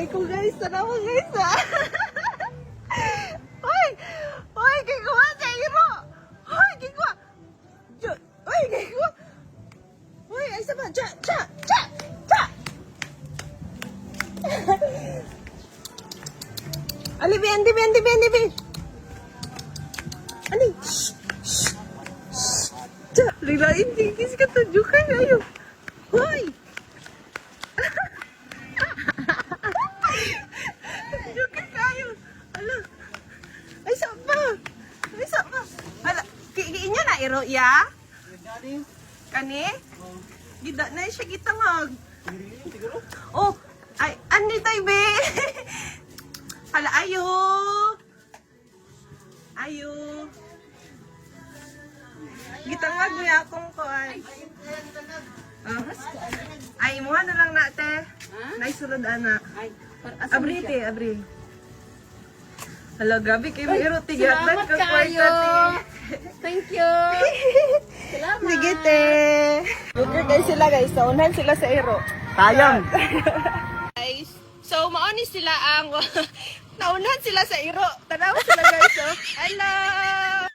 kay ko guys. Tanawa guys ha. Hoy! Hoy! Kikuha sa iro! Hoy! Kikuha! Hoy! Kikuha! Hoy! Ay sa ba? Cha! Cha! Cha! Cha! Ali, Bian! Bian! Bian! Bian! Ali! Shh! Shh! Shh! Cha! Lilain! Tingis ka tajukan! Ayaw! Hoy! Tajukan kayo! Ala! Ay, sa pa! Ay, sa pa! Ala! Kiin nyo na, iro, ya? Kani? Gida na siya gitangag. Oh! Ay, ani tayo, be? Ala, ayo! Ayo! Gitangag niya akong kuan. Ay, imuha na lang nate. Naisulod, ana. Abri, te, abri. Hala, gabi kayo iro, tigatan ka kwarta, te. Thank you. Salamat. Sige, te. Booker guys sila, guys. Saunahan sila sa iro. Tayang! Guys, so maoni sila ang naunahan sila sa iro. Tanaw sila guys, oh. Hello!